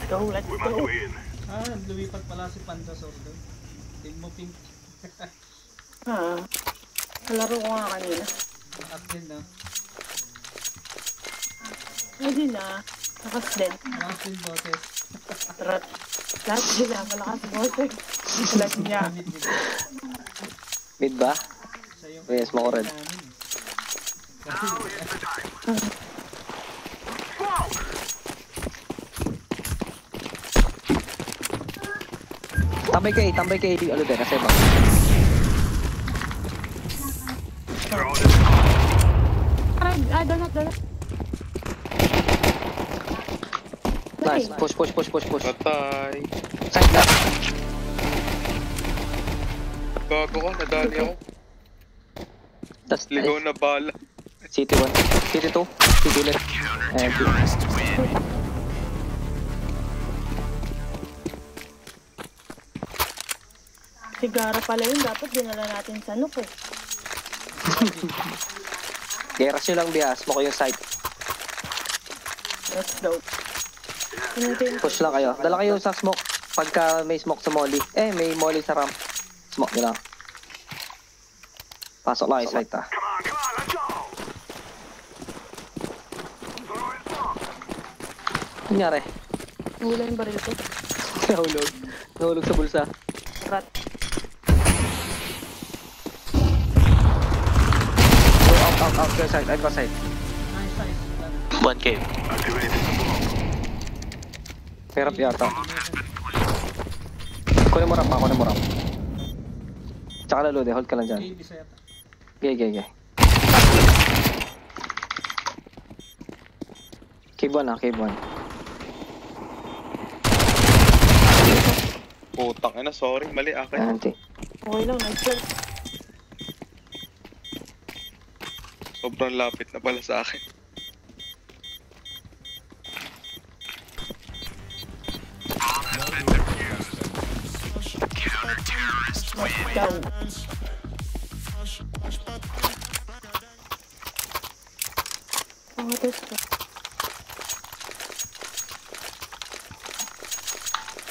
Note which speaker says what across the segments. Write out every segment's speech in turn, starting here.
Speaker 1: go, let's go.
Speaker 2: Lumipat pala si Panda Sordo. Team mo pink.
Speaker 1: Nalaro ko nga kanina.
Speaker 2: At din na.
Speaker 1: Hindi na. Lakas din.
Speaker 2: Lakas din boses.
Speaker 1: Lahat sila, malakas boses. Lahat niya.
Speaker 3: Mid ba? Yes, mo ko rin. Tambay kay ano din, nasa ibang.
Speaker 1: Donut.
Speaker 3: Nice, push.
Speaker 4: Patay.
Speaker 3: Side na.
Speaker 4: Bago ko, nadali ako.
Speaker 3: Tas,
Speaker 4: Ligaw na bala.
Speaker 3: City 1, City 2, City left. And
Speaker 1: Sigara pala yun, dapat dinala natin sa Nuk eh.
Speaker 3: Geras nyo lang bias, mo ko yung site.
Speaker 1: Let's go.
Speaker 3: Push lang kayo. Dala kayo sa smoke. Pagka may smoke sa molly. May molly sa ramp. Smoke nyo lang. Pasok lang yung site Kunyari.
Speaker 1: Hula yung baril ko.
Speaker 3: Nahulog sa bulsa.
Speaker 1: Rat.
Speaker 3: Out, go side, I've got side.
Speaker 2: Nice.
Speaker 5: 1K.
Speaker 3: Hirap yata. Kunin mo ramp. Tsaka lalo hold ka lang dyan. Okay. Cave 1.
Speaker 4: Putang ina, sorry, mali akin.
Speaker 3: Anti.
Speaker 1: Okay lang, nice work.
Speaker 4: Sobrang lapit na pala sa akin.
Speaker 1: Go.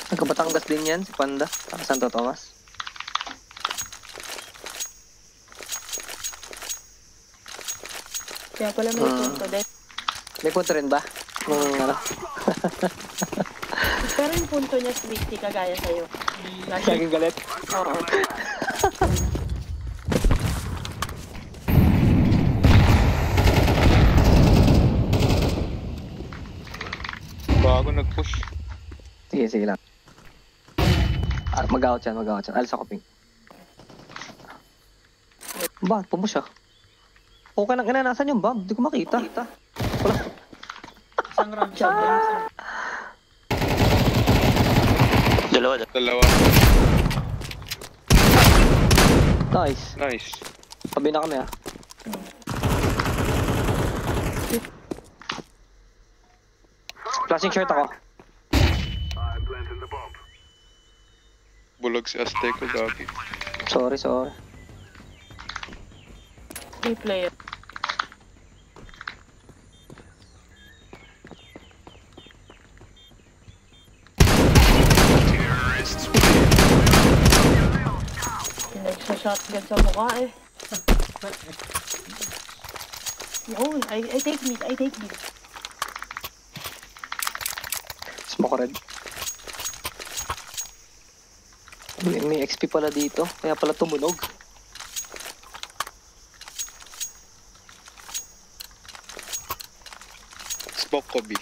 Speaker 3: Nagkabatangas din yan, si Panda. Saka Santo Tomas.
Speaker 1: Kaya pala may punto din.
Speaker 3: May punto rin ba? Ano?
Speaker 1: Pero yung punto niya sweetie kagaya sa'yo.
Speaker 3: Laging galit?
Speaker 1: Oo.
Speaker 4: Bago nag-push.
Speaker 3: Sige lang. Mag-out yan. Alis ako, ping. Ba, pumush ah. Okay nang ina, nasan yung bomb? Di ko makita. Wala.
Speaker 2: Isang round siya.
Speaker 4: Dalawa.
Speaker 3: Nice. Tabi na kami ah. Flashing shirt ako.
Speaker 4: Bulog si Azteco, gagi.
Speaker 3: Sorry.
Speaker 1: Free player. Pinagsa-shotgun sa mukha eh. Yun, I take mid.
Speaker 3: Smoke red. May XP pala dito, kaya pala tumunog.
Speaker 4: Smoke ko, B.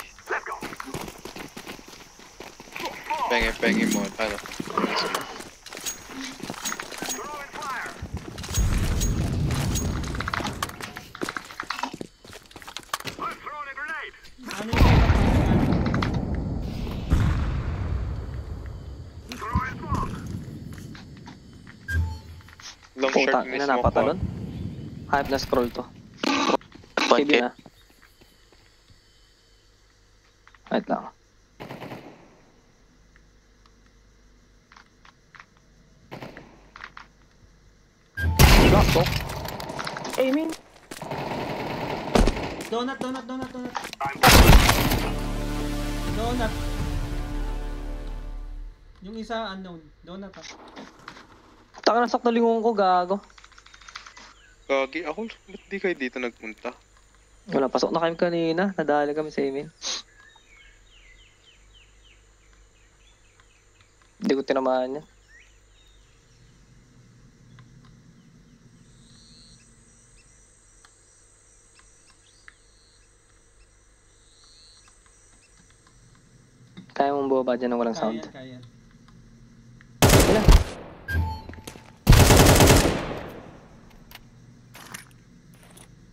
Speaker 4: Pengi mo, ano? Long shot
Speaker 3: Puta,
Speaker 4: ni
Speaker 3: ina
Speaker 4: smoke ko.
Speaker 3: napatalon. Hype na scroll to.
Speaker 5: 1K.
Speaker 3: na. Wait lang. Last talk.
Speaker 1: Aiming.
Speaker 2: Donut. Yung isa unknown. Donut ah.
Speaker 3: Taka na sakto lingon ko, gago.
Speaker 4: Gagi ako, ba't di kayo dito nagpunta?
Speaker 3: Wala, pasok na kami kanina. Nadali kami sa email. Hindi ko tinamaan yan. Kaya mong bumaba dyan ng walang sound.
Speaker 2: Kaya yan.
Speaker 3: Wala.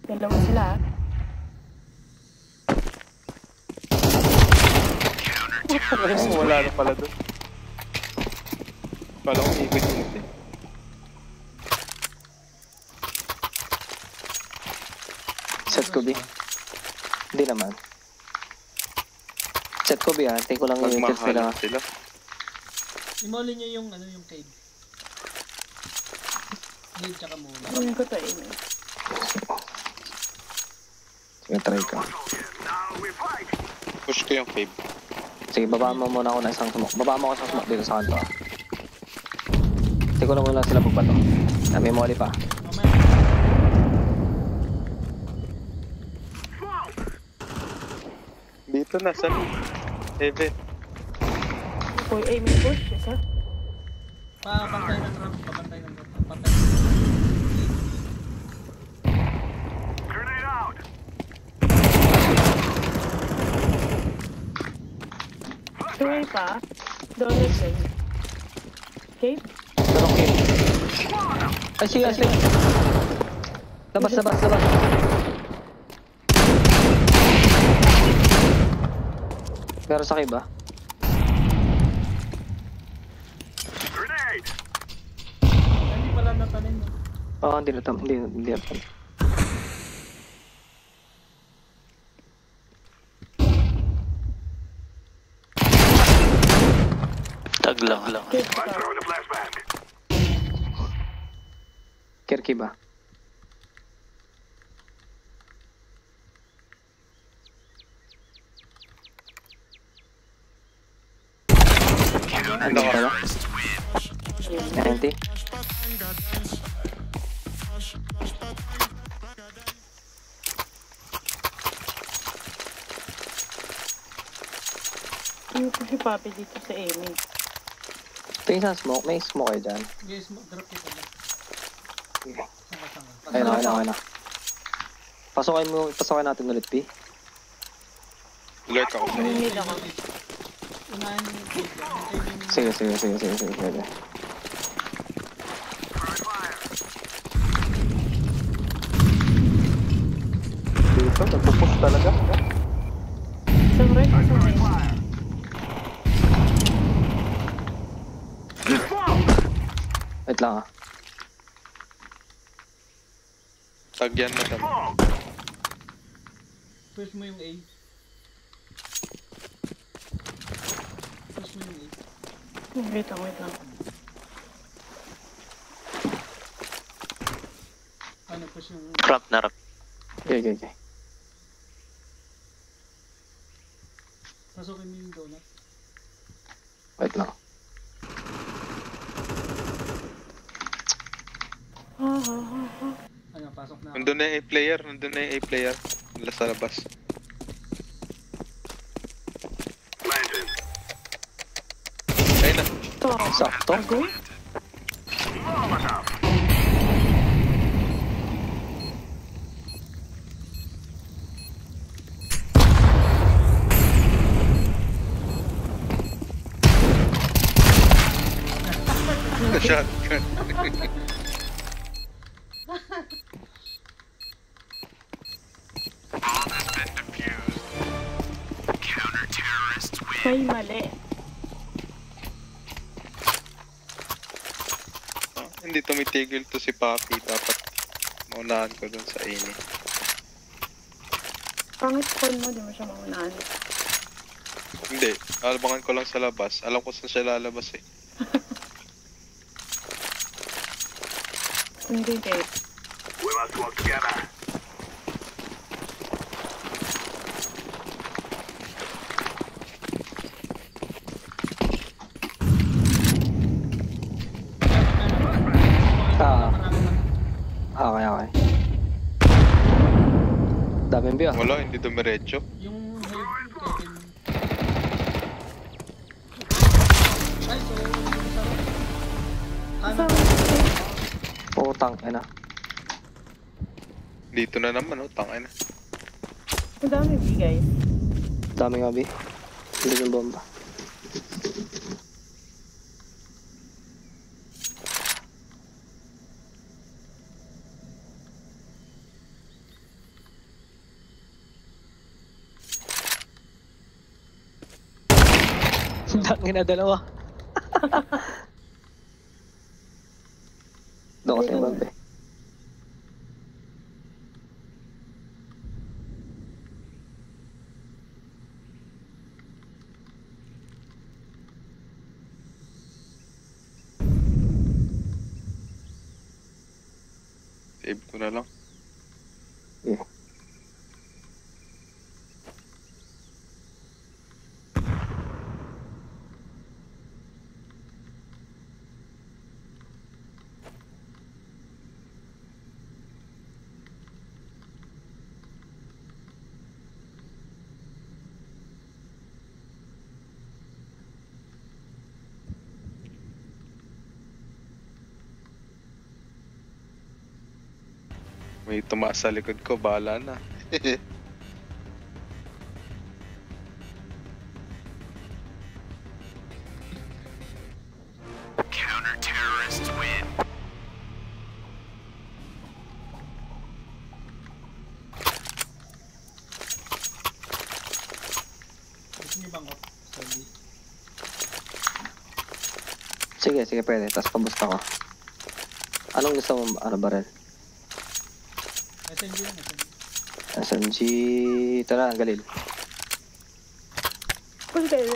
Speaker 1: Dalawa sila ah.
Speaker 4: Wala na pala doon. Kala ko ikot-ikot eh.
Speaker 3: Set ko, B. Hindi naman. Set ko, B, ha. Tingin ko lang yung kills nila.
Speaker 4: Magmahalan sila.
Speaker 2: Imolin nyo yung ano yung cave. Cave tsaka mula.
Speaker 1: Kunin ko to email.
Speaker 3: Sige, try ko.
Speaker 4: Push ko yung cave.
Speaker 3: Sige, babaan mo muna ako ng isang smoke. Babaan mo ako isang smoke dito sa kanto. Tingin ko lang muna sila pagbato. May molly pa.
Speaker 2: Mamaya.
Speaker 4: Dito na, sa Heaven.
Speaker 1: Uy, aiming push. Isa.
Speaker 2: Papantay ng ramp. Papantay ng ramp. Papantay.
Speaker 1: Tuloy pa. Donut din. Okay?
Speaker 3: Pero okay. Ay, sige, sige. Labas, labas, labas. Pero sa ba?
Speaker 2: Hindi pala natanin mo.
Speaker 3: Oo, hindi na tam. Hindi na tam.
Speaker 5: Taglang.
Speaker 1: Cave pa.
Speaker 3: Kirky ba? Ano pala? 90?
Speaker 1: Yung push si Papi dito sa aiming.
Speaker 3: Tingin sa smoke. May smoke kayo dyan.
Speaker 2: Guys, drop kita lang. Sanga-sanga.
Speaker 3: Ayun na, ayun na. Pasokin natin ulit, P.
Speaker 4: Lurk ako sa inyo.
Speaker 1: Need ako.
Speaker 2: Unahin nyo yung cave. Yung cave yung...
Speaker 3: Sige, sige, sige, sige, sige, sige.
Speaker 4: Dito, nagpupush talaga.
Speaker 1: Isang right, isang right.
Speaker 3: Wait lang ah.
Speaker 4: Tagyan na kami.
Speaker 2: Push mo yung A. Push mo yung A.
Speaker 1: Wait lang, wait lang.
Speaker 2: Ano, push yung...
Speaker 5: Ramp na ramp.
Speaker 3: Okay, okay, okay.
Speaker 2: Pasukin mo yung donut.
Speaker 3: Wait lang.
Speaker 2: Ano, pasok na ako.
Speaker 4: Nandun na yung A-player. Nandun na yung A-player. Wala sa labas. Ayun na.
Speaker 1: Ito ako.
Speaker 3: Sakto.
Speaker 1: Agoy?
Speaker 4: Shotgun.
Speaker 1: May mali.
Speaker 4: Hindi tumitigil to si Papi. Dapat maunahan ko dun sa ini.
Speaker 1: Pangit spawn mo, di mo siya maunahan.
Speaker 4: Hindi. Alabangan ko lang sa labas. Alam ko saan siya lalabas eh.
Speaker 1: Hindi, Dave.
Speaker 3: Daming view ah.
Speaker 4: Wala, hindi dumiretso.
Speaker 2: Yung heavy, Kevin. Ay, so, yung sarap. Ano?
Speaker 3: Putang ina.
Speaker 4: Dito na naman, oh. Tangay na.
Speaker 1: Ang dami B, guys.
Speaker 3: Daming abi. Hindi yung bomba. Dangin na dalawa. Doon kasi yung bomba eh.
Speaker 4: Save ko na lang.
Speaker 3: Yeah.
Speaker 4: May tumaas sa likod ko, bahala na.
Speaker 2: Gusto niyo bang sabi?
Speaker 3: Sige, pwede. Tapos pabusta ko. Anong gusto mo? Ano barel?
Speaker 2: SMG yan, SMG.
Speaker 3: SMG... Ito na, galil.
Speaker 1: Push kayo.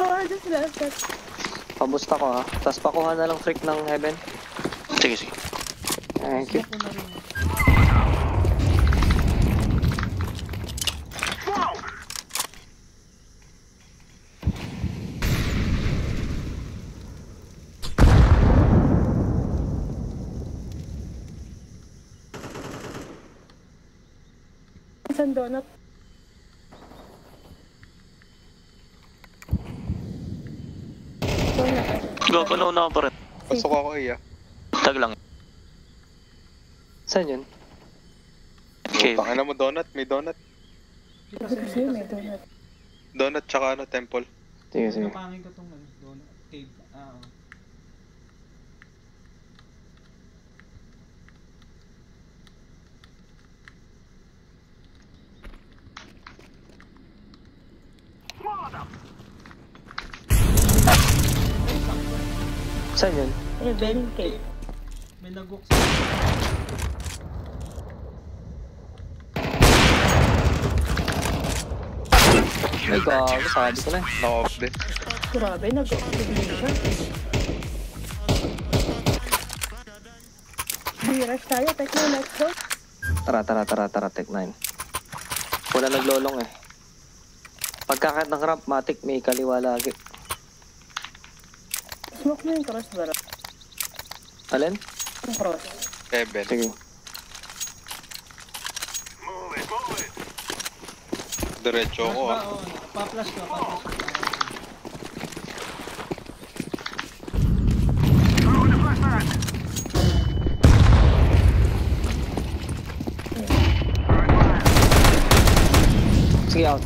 Speaker 1: Oh, just left that.
Speaker 3: Pabusta ko ha. Tapos pakuha na lang trick ng heaven.
Speaker 5: Sige.
Speaker 3: Thank you.
Speaker 2: Smoke ko na rin.
Speaker 1: Isang donut. Donut.
Speaker 5: Gago na una pa rin.
Speaker 4: Pasok ako iya.
Speaker 5: Tag lang.
Speaker 3: Saan yun?
Speaker 5: Okay.
Speaker 4: Tangay na mo donut, may donut.
Speaker 2: Dito
Speaker 1: Sabi ko sa'yo, may donut.
Speaker 4: Donut tsaka ano, temple.
Speaker 3: Sige.
Speaker 2: Napangin ko tong ano, donut. Cave. Oo.
Speaker 3: Saan yun?
Speaker 1: Heaven cake.
Speaker 2: May nag-walk sa...
Speaker 3: Ay, gago. Sabi ko na eh.
Speaker 4: Naka-off din.
Speaker 1: Grabe, nag-oxygen siya. Birush tayo, Tekno, let's go.
Speaker 3: Tara, Tech 9. Wala naglolong eh. Pagkakit ng ramp, matik, may kaliwa lagi.
Speaker 1: Smoke mo yung cross, bro.
Speaker 3: Alin?
Speaker 1: Yung cross.
Speaker 4: Heaven.
Speaker 3: Sige.
Speaker 4: Diretso ako
Speaker 2: Flash
Speaker 4: ah.
Speaker 2: ba? Oo, pa-flash ka, pa-flash ka.
Speaker 3: Sige, out.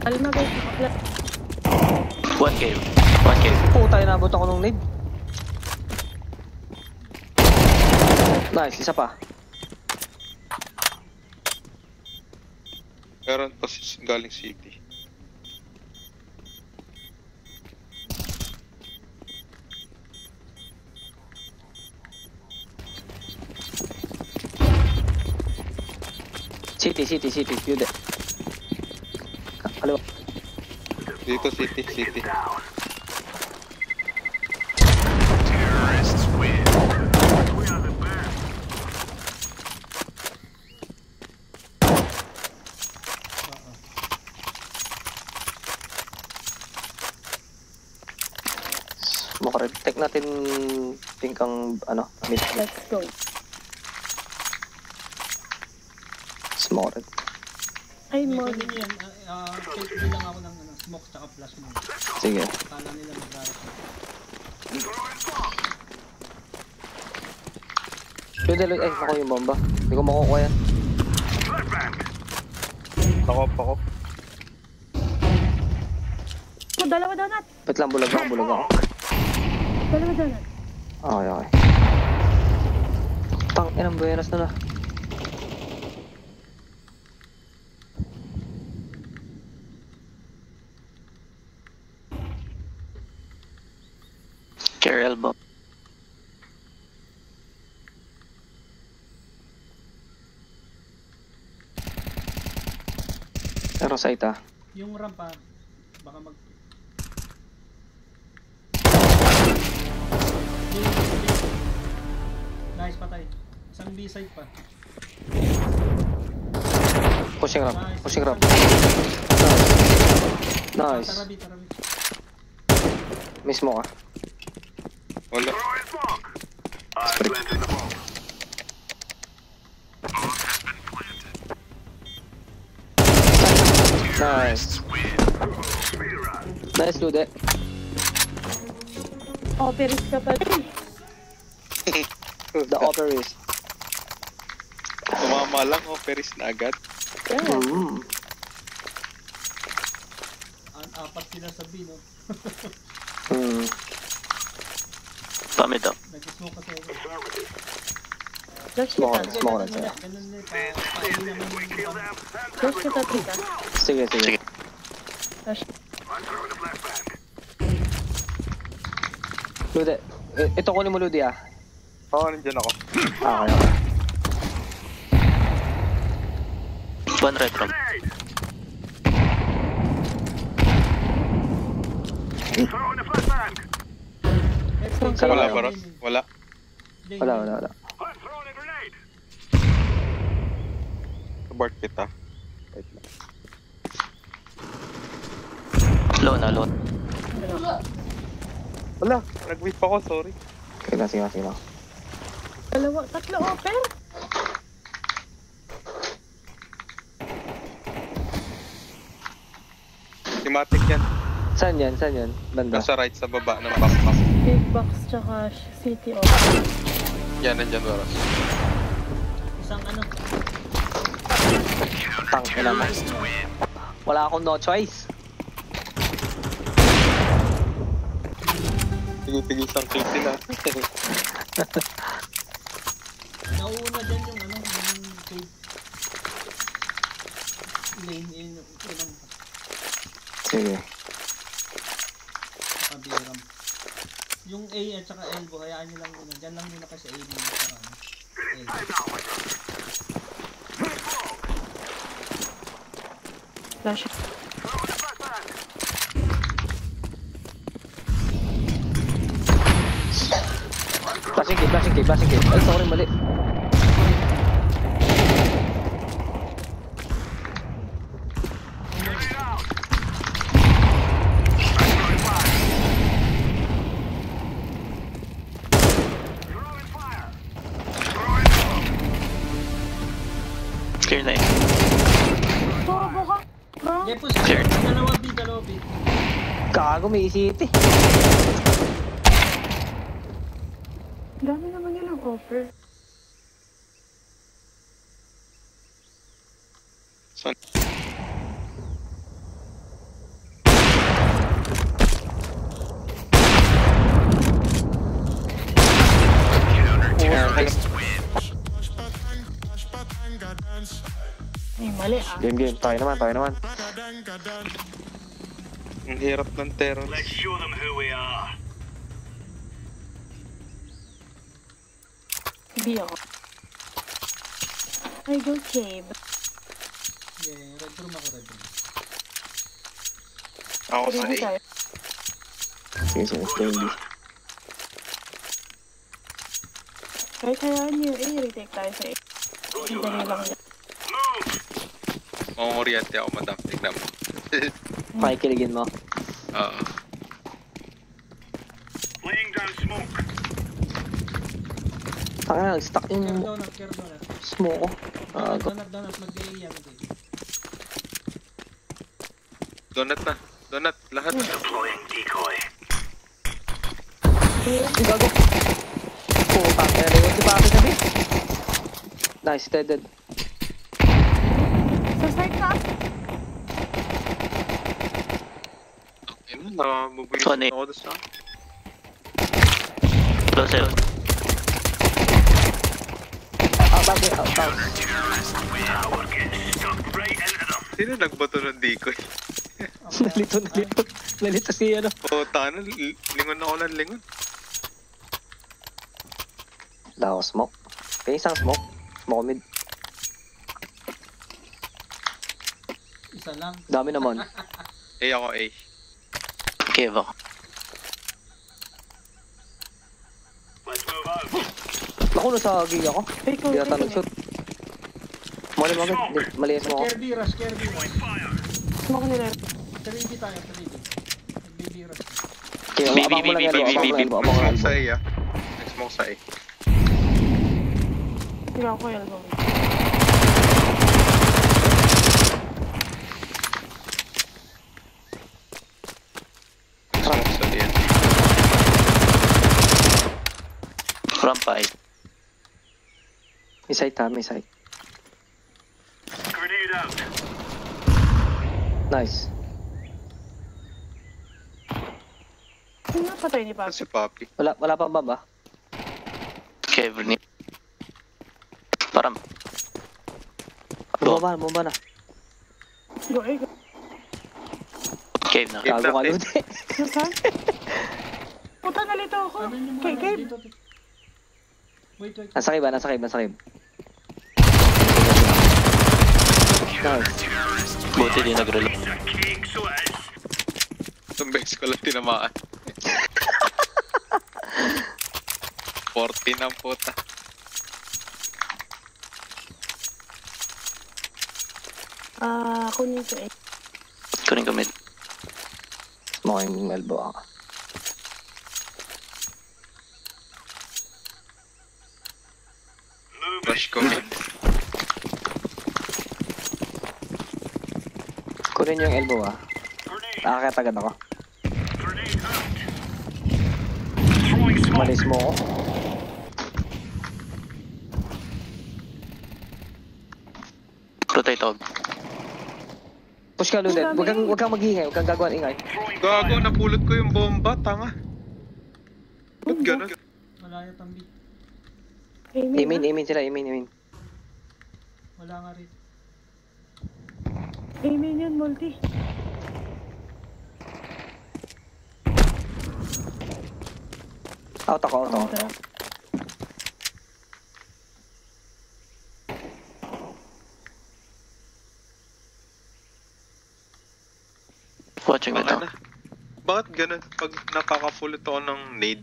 Speaker 1: Alma, guys. Left.
Speaker 5: 1K.
Speaker 3: Puta, inabot ako nung nade. Nice, isa pa.
Speaker 4: Meron pa galing city.
Speaker 3: City. Yun de. Kaliwa.
Speaker 4: Dito city.
Speaker 3: Smoke red. Take natin pink ang ano, mid.
Speaker 1: Let's go.
Speaker 3: Smoke red.
Speaker 1: Ay,
Speaker 2: Hindi,
Speaker 1: mo.
Speaker 2: pwede nyo yan. Take bilang ako ng smoke tsaka flash mo.
Speaker 3: Sige.
Speaker 2: Kala nila mag-garage.
Speaker 3: Pwede lang, ako yung bomba. Hindi ko makukuha yan.
Speaker 4: Ako.
Speaker 1: Oh, dalawa donut.
Speaker 3: Wait lang, bulag ako.
Speaker 1: Dalawa donut.
Speaker 3: Okay. Tang, inang buenas na.
Speaker 5: Care elbow.
Speaker 3: Pero site ah.
Speaker 2: Yung rampa, baka mag... Nice, patay. Isang B-side pa.
Speaker 3: Pushing ramp. Nice.
Speaker 2: Tarabi.
Speaker 3: Mismo ka.
Speaker 4: Wala.
Speaker 3: Nice. Nice, Lude.
Speaker 1: Operis ka pala.
Speaker 3: The operist.
Speaker 4: Tumama lang, Peris na agad.
Speaker 1: Yeah.
Speaker 2: Apat sila sa B, no?
Speaker 5: Pamid daw.
Speaker 2: Nag-smoke kasi ako.
Speaker 1: Flash
Speaker 3: Smoke
Speaker 1: kita.
Speaker 3: Smoke red sa'yo.
Speaker 2: Ganun na, pa-hindi naman yung...
Speaker 1: Flash kita, tita.
Speaker 3: Sige.
Speaker 1: Flash.
Speaker 3: Lude. Ito kunin mo, Lude ah.
Speaker 4: Oo, nandiyan ako.
Speaker 3: Okay.
Speaker 5: One red room.
Speaker 3: Saan
Speaker 4: Wala
Speaker 3: kayo?
Speaker 4: ba, Ross? Wala.
Speaker 3: Wala.
Speaker 4: Support kita. Wait lang.
Speaker 5: Low na.
Speaker 4: Wala, nag-whip ako, sorry.
Speaker 3: Sige lang.
Speaker 1: Dalawa, tatlo, oper.
Speaker 4: Thematic yan.
Speaker 3: Saan yan? Banda.
Speaker 4: Nasa right sa baba ng backpack.
Speaker 1: Big box tsaka city oper.
Speaker 4: Yan, nandiyan, Ross.
Speaker 2: Isang ano,
Speaker 3: Tang, ina mo. Wala akong no choice.
Speaker 4: Tigil-tigil kill sila.
Speaker 2: nauuna dyan yung ano, yung cave. Lane in, yung
Speaker 3: Sige.
Speaker 2: kabiram. Yung A at saka elbow, hayaan nyo lang muna. Dyan lang muna kasi A muna sa ano. Elbow.
Speaker 1: Flash.
Speaker 3: Flashing cave. Ay, sorry, mali.
Speaker 5: Clear na yun.
Speaker 1: Bobo ka. Bro.
Speaker 2: Lepos,
Speaker 5: Clear.
Speaker 2: dalawa B.
Speaker 3: Gago, may isiti.
Speaker 1: Dami naman yun ang offer.
Speaker 4: Saan?
Speaker 1: Ay, mali ah.
Speaker 3: Game. Tayo naman.
Speaker 4: Ang hirap ng terror.
Speaker 1: B ako. I go cave.
Speaker 2: Yeah, red room.
Speaker 4: Ako sa
Speaker 1: Ready
Speaker 4: A.
Speaker 1: tayo.
Speaker 3: Sige, friendly.
Speaker 1: Kahit hayaan niyo retake tayo sa A. Ang dali lang yan.
Speaker 4: Mangungoriente ako, madam. Tignan mo.
Speaker 3: Pakikiligin mo.
Speaker 4: Oo.
Speaker 3: Taka na, stuck
Speaker 2: Care
Speaker 3: yung
Speaker 2: donut, care donut.
Speaker 3: smoke ko.
Speaker 2: Donut, mag-A yan.
Speaker 4: Donut na. Donut, lahat.
Speaker 3: Gago. Putang, nariwan si Papi sabi. Nice, dead.
Speaker 1: Sa side ka?
Speaker 4: Ayun na, mabuhay
Speaker 5: Funny.
Speaker 4: ako doon sa...
Speaker 5: Close sa'yo.
Speaker 3: Bago, out.
Speaker 4: Sino nagbato ng decoy?
Speaker 3: Nalito si ano.
Speaker 4: Puta na, lingon ako ng lingon.
Speaker 3: Wala ako smoke. May isang smoke. Smoke mid.
Speaker 2: Isa lang.
Speaker 3: Dami naman.
Speaker 4: Ako A.
Speaker 5: Cave ako.
Speaker 3: Naku, nasa gig ako.
Speaker 1: Ikaw,
Speaker 3: Hindi ata nag-shoot. Mali. Mali yung smoke.
Speaker 2: Care B rush, care B rush.
Speaker 1: Smoke nila.
Speaker 2: 3B tayo, 3B. Mag-BB rush.
Speaker 3: Okay, abang mo lang elbow. Abang mo elbow.
Speaker 4: Smoke sa A ah. Nag-smoke sa A.
Speaker 1: Hindi ako elbow.
Speaker 4: Nag-smoke sa A.
Speaker 5: Ramp 5.
Speaker 3: May side ha, may side. Nice.
Speaker 1: Sino napatay ni
Speaker 4: Saan
Speaker 1: Papi?
Speaker 4: si Papi?
Speaker 3: Wala pa ba ba?
Speaker 5: Cave ni. Parang.
Speaker 3: Bumaba na.
Speaker 1: Go.
Speaker 5: Cave na.
Speaker 4: Cave
Speaker 3: Gago ka
Speaker 4: na,
Speaker 3: lute.
Speaker 1: Nasaan? Puta, nalito ako.
Speaker 2: Ano yung
Speaker 1: Kay
Speaker 2: mga
Speaker 1: Gabe.
Speaker 2: dito? Wait.
Speaker 3: Nasa cave. Nice.
Speaker 5: Buti di nag-reload.
Speaker 4: Itong beses ko lang tinamaan. 14 ang puta.
Speaker 1: Kunin ko eh.
Speaker 5: Kunin ko mid.
Speaker 3: Smoke yung elbow ako.
Speaker 4: Rush ko mid.
Speaker 3: Kunin yung elbow ah. Nakakita agad ako. Malis mo ako.
Speaker 5: Rotate og.
Speaker 3: Push ka Ludet. Huwag kang mag-ingay. Huwag kang gagawin ingay.
Speaker 4: Gago, napulot ko yung bomba, tanga. Ba't ganun?
Speaker 2: Malaya tambi.
Speaker 3: Amin sila.
Speaker 2: Wala nga rin.
Speaker 1: Amen yun, multi.
Speaker 3: Out ako.
Speaker 5: Watching it
Speaker 4: Baka
Speaker 5: out.
Speaker 4: na. Bakit ganun? Pag nakakapulot ako ng nade,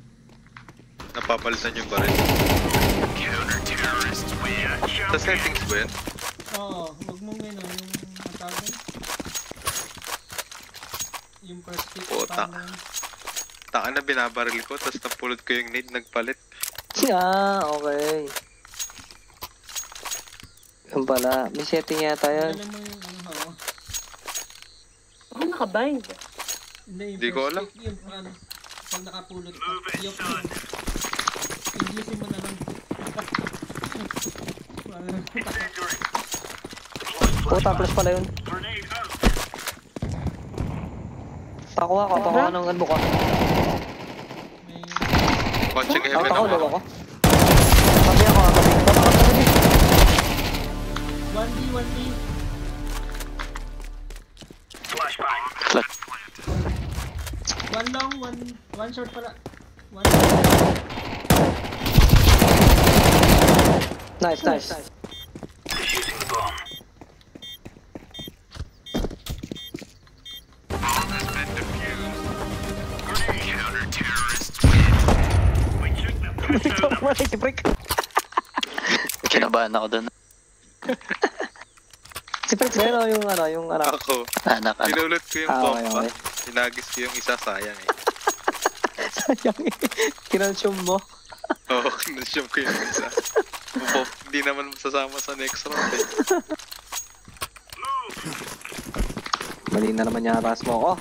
Speaker 4: napapalitan yung baril. Sa settings ba yan?
Speaker 2: Oo, wag mong yung matawag. Yung first hit.
Speaker 4: Puta. Taka na binabaril ko, tapos napulot ko yung nade, nagpalit.
Speaker 3: Okay. Yung pala. May setting yata yan.
Speaker 2: Alam mo yung ano,
Speaker 1: Ako nakabind.
Speaker 2: Hindi, yung
Speaker 4: Di ko
Speaker 2: first
Speaker 4: alam.
Speaker 2: hit, yung ano, pag nakapulot ka, yung Inglesin mo na lang.
Speaker 3: Puta, plus pala yun. Pakuha ng elbow ko.
Speaker 2: May
Speaker 4: Watching
Speaker 3: Out
Speaker 4: heaven
Speaker 3: ako,
Speaker 4: ako.
Speaker 3: low ako. Tabi ako.
Speaker 2: 1D.
Speaker 5: Flat.
Speaker 2: One long, one short pala. One.
Speaker 3: Nice. Ito mo na si Prick.
Speaker 5: Kinabahan ako dun.
Speaker 3: Si Prick ba yun yung anak?
Speaker 4: Ako,
Speaker 5: Anak.
Speaker 4: pinulot ko yung
Speaker 3: Okay.
Speaker 4: bomba. Sinagis ko yung isa, sayang eh.
Speaker 3: Sayang eh. Kinonsum mo.
Speaker 4: Oo, kinasyon ko yung isa. Opo, hindi naman masasama sa next round eh.
Speaker 3: Mali na naman yata smoke. Oh,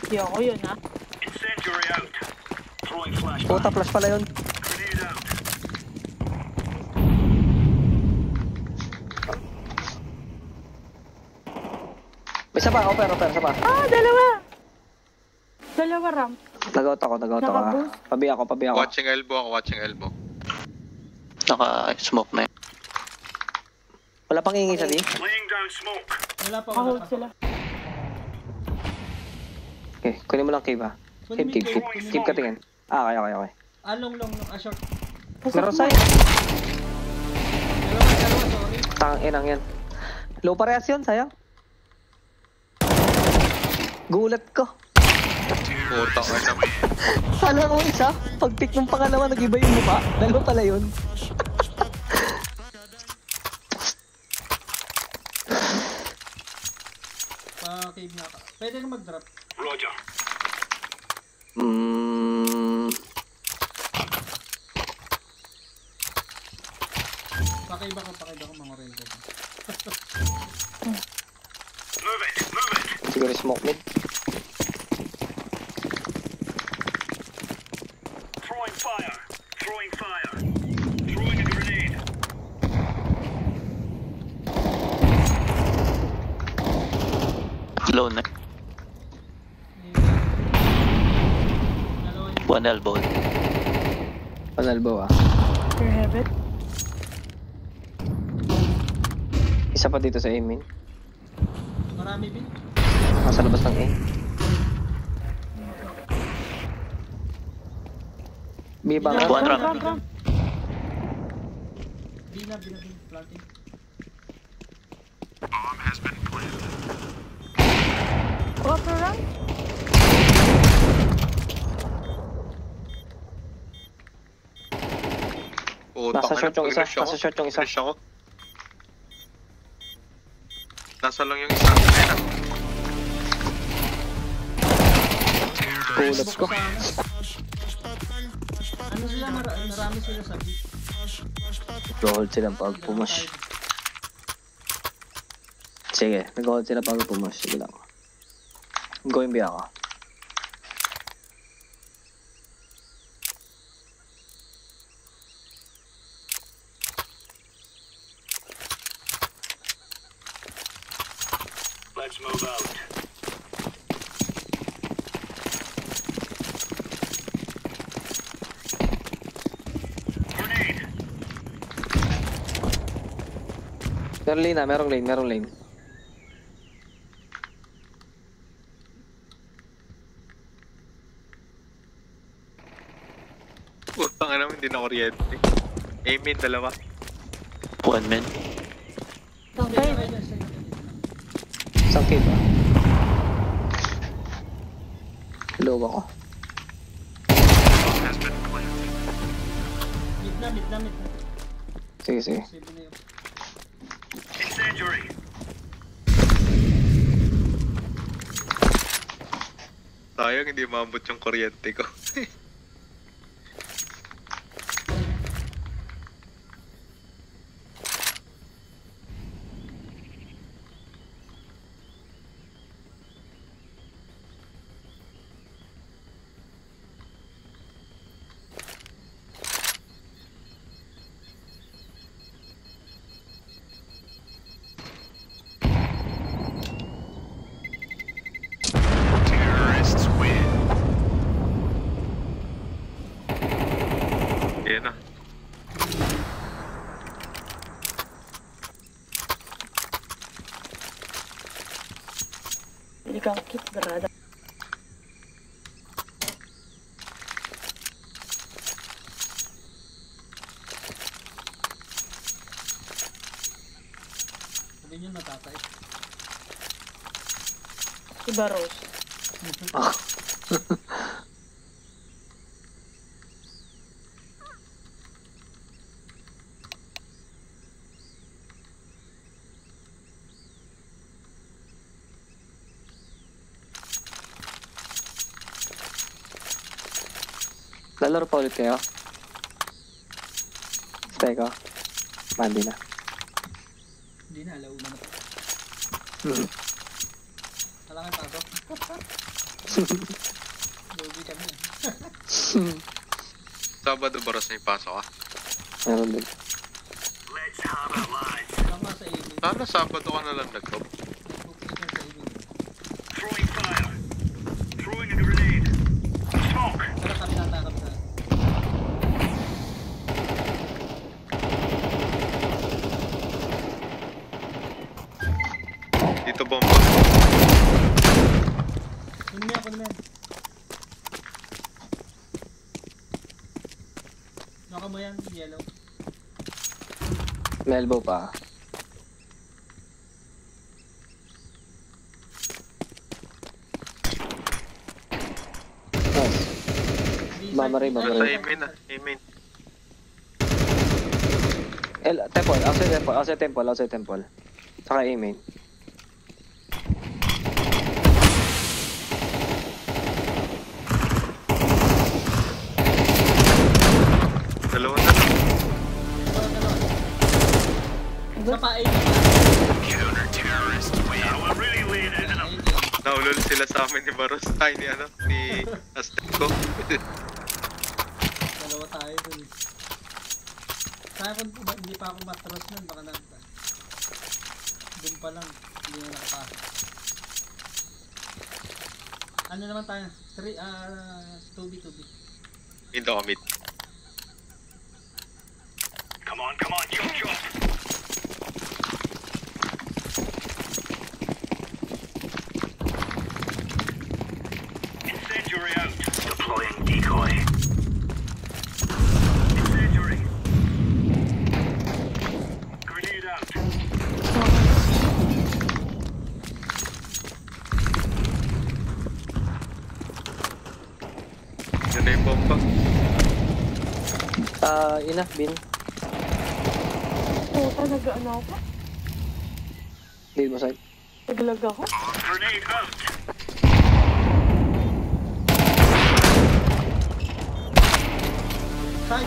Speaker 1: Di ako yun ha.
Speaker 3: puta flash pala yun. Isa pa, opera, isa pa.
Speaker 1: Ah, dalawa! Dalawa ram.
Speaker 3: Nag-out ako.
Speaker 1: Nakaboost.
Speaker 3: Pabi ako.
Speaker 4: Watching elbow.
Speaker 5: Naka-smoke na yun.
Speaker 3: Wala pang ingi sa di.
Speaker 2: Wala pa,
Speaker 1: Hold sila.
Speaker 3: Okay, kunin mo lang cave ha.
Speaker 2: Kunin mo yung cave.
Speaker 3: Keep ka tingin. Okay.
Speaker 2: Long, short.
Speaker 3: Meron side.
Speaker 2: Dalawa, sorry.
Speaker 3: Tangin yan. Low parehas yun, sayang. Gulat ko.
Speaker 4: Putang ina.
Speaker 3: Kala ko isa, pag pick ng pangalawa, nag-iba yung mukha. Dalawa pala yun.
Speaker 2: Pa-cave na ka. Pwede na mag-drop. Pa-cave ako mga rento.
Speaker 3: Siguro smoke mid.
Speaker 5: Low na. One elbow.
Speaker 3: Panalbo ah.
Speaker 1: Your heaven.
Speaker 3: Isa pa dito sa aim,
Speaker 2: Marami bin.
Speaker 3: nasa labas ng aim. Biba nga.
Speaker 5: One ram.
Speaker 2: Bina, planting.
Speaker 1: Upper ram.
Speaker 3: Nasa short yung isa.
Speaker 4: Finish ako. Nasa lang yung isa. Ayun na.
Speaker 3: Oh, let's go.
Speaker 2: Ano sila, marami sila sa beat.
Speaker 3: Nag-hold sila pag pumash. Sige, nag-hold sila pag pumash. Sige lang. Going B ako.
Speaker 6: Let's move out. Grenade.
Speaker 3: Merong lane.
Speaker 4: Putang ina, hindi na kuryente. Aim in, dalawa.
Speaker 5: One man.
Speaker 1: Side.
Speaker 3: Isang cave ah. Low ako.
Speaker 2: Mid na.
Speaker 3: Sige.
Speaker 2: Sige na yun.
Speaker 6: Incendiary.
Speaker 4: Sayang, hindi maambot yung kuryente ko. Yan na.
Speaker 1: Hindi kang kit, brada.
Speaker 2: Sabi nyo natatay.
Speaker 1: Iba Rose.
Speaker 3: Lalaro pa ulit kayo? Steko? Mandi na.
Speaker 2: Hindi na, alauna na.
Speaker 3: Hmm.
Speaker 2: Wala kang pasok. Lugi kami.
Speaker 4: Sabado baros may pasok ah.
Speaker 3: Meron din.
Speaker 6: Let's have it, lads.
Speaker 2: Tama sa aiming.
Speaker 4: Sana Sabado ka na lang nag-top.
Speaker 2: Nag-focus sa aiming.
Speaker 6: Throwing fire. Throwing a grenade. Smoke.
Speaker 2: Tara, takap na.
Speaker 4: Dito bomba.
Speaker 2: Kunin mo yan. Naka mo yan, yellow.
Speaker 3: May elbow pa. Nice. Mamaray,
Speaker 4: Nasa
Speaker 3: mamaray.
Speaker 4: aiming na. Aiming.
Speaker 3: Temple, outside temple. Saka A-main.
Speaker 4: Dalawa na.
Speaker 2: Isa pa, aiming.
Speaker 6: Counter-terrorist win. Now we're really laying into them.
Speaker 4: Naulol sila sa amin ni Baros. Ay, ni Azteco.
Speaker 2: Dalawa tayo dun. Kaya kung hindi pa ako matras nun, baka na. Dun pa lang, hindi na nakapasok. Ano naman tayo? 2B.
Speaker 4: Hindi ako mid.
Speaker 6: Come on, jump. Incendiary out. Deploying decoy. Incendiary. Grenade out.
Speaker 4: Yun na yung bomba.
Speaker 3: Enough, Bin.
Speaker 1: Puta, nag-ano ako?
Speaker 3: Lead mo side.
Speaker 1: Naglag ako?
Speaker 6: Grenade out.
Speaker 2: Side.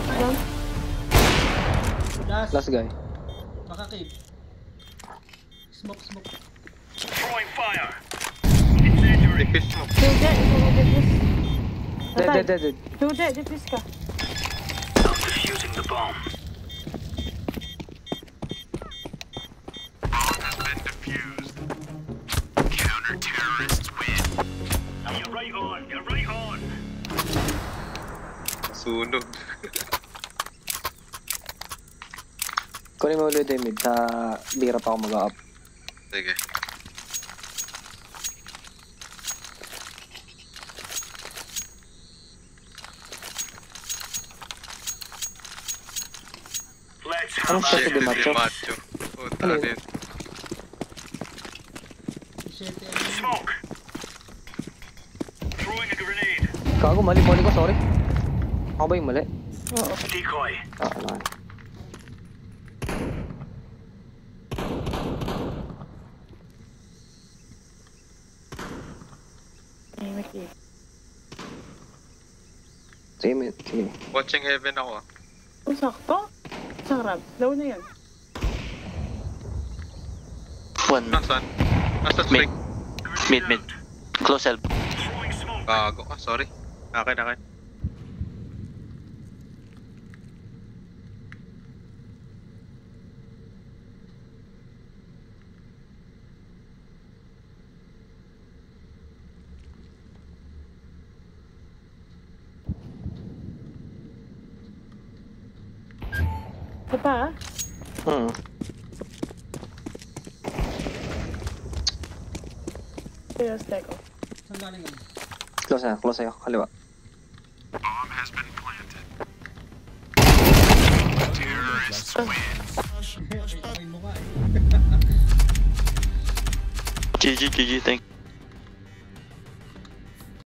Speaker 3: Last guy.
Speaker 2: Baka cave. Smoke.
Speaker 6: Throwing fire. Incendiary.
Speaker 4: Defuse mo.
Speaker 1: Dude, ikaw mag-defuse.
Speaker 3: Dead.
Speaker 1: Dude, defuse ka.
Speaker 6: I'm defusing the bomb. Bomb has been defused. Counter-terrorists win. You're right on.
Speaker 4: Sunog.
Speaker 3: Kunin mo ulit yung mid. Sa bira pa ako mag-up.
Speaker 4: Sige.
Speaker 6: Let's
Speaker 3: Anong
Speaker 6: have
Speaker 3: shot
Speaker 6: it.
Speaker 3: di macho?
Speaker 4: Macho. Puta
Speaker 3: Ano
Speaker 4: din.
Speaker 2: Ishete.
Speaker 6: Smoke. Throwing a grenade.
Speaker 3: Kago, mali ko, sorry. Ako ba yung mali?
Speaker 1: Oo.
Speaker 6: Decoy.
Speaker 3: Ano.
Speaker 1: Ay, Mickey.
Speaker 3: Sige.
Speaker 4: Watching heaven ako ah.
Speaker 1: Oh, sakto. Sarap. Low na yan.
Speaker 5: One mid.
Speaker 4: Nasaan? Nasa
Speaker 5: Mid.
Speaker 4: strike.
Speaker 5: Mid. Close elbow.
Speaker 6: Throwing smoke.
Speaker 4: Gago ka, sorry. Akin.
Speaker 1: Ito pa, ah. Kaya, Steko.
Speaker 2: Saan galing yun?
Speaker 3: Close sa'yo. Kaliwa.
Speaker 6: Bomb has been planted. Terrorists win.
Speaker 2: May mukha eh.
Speaker 5: GG, thank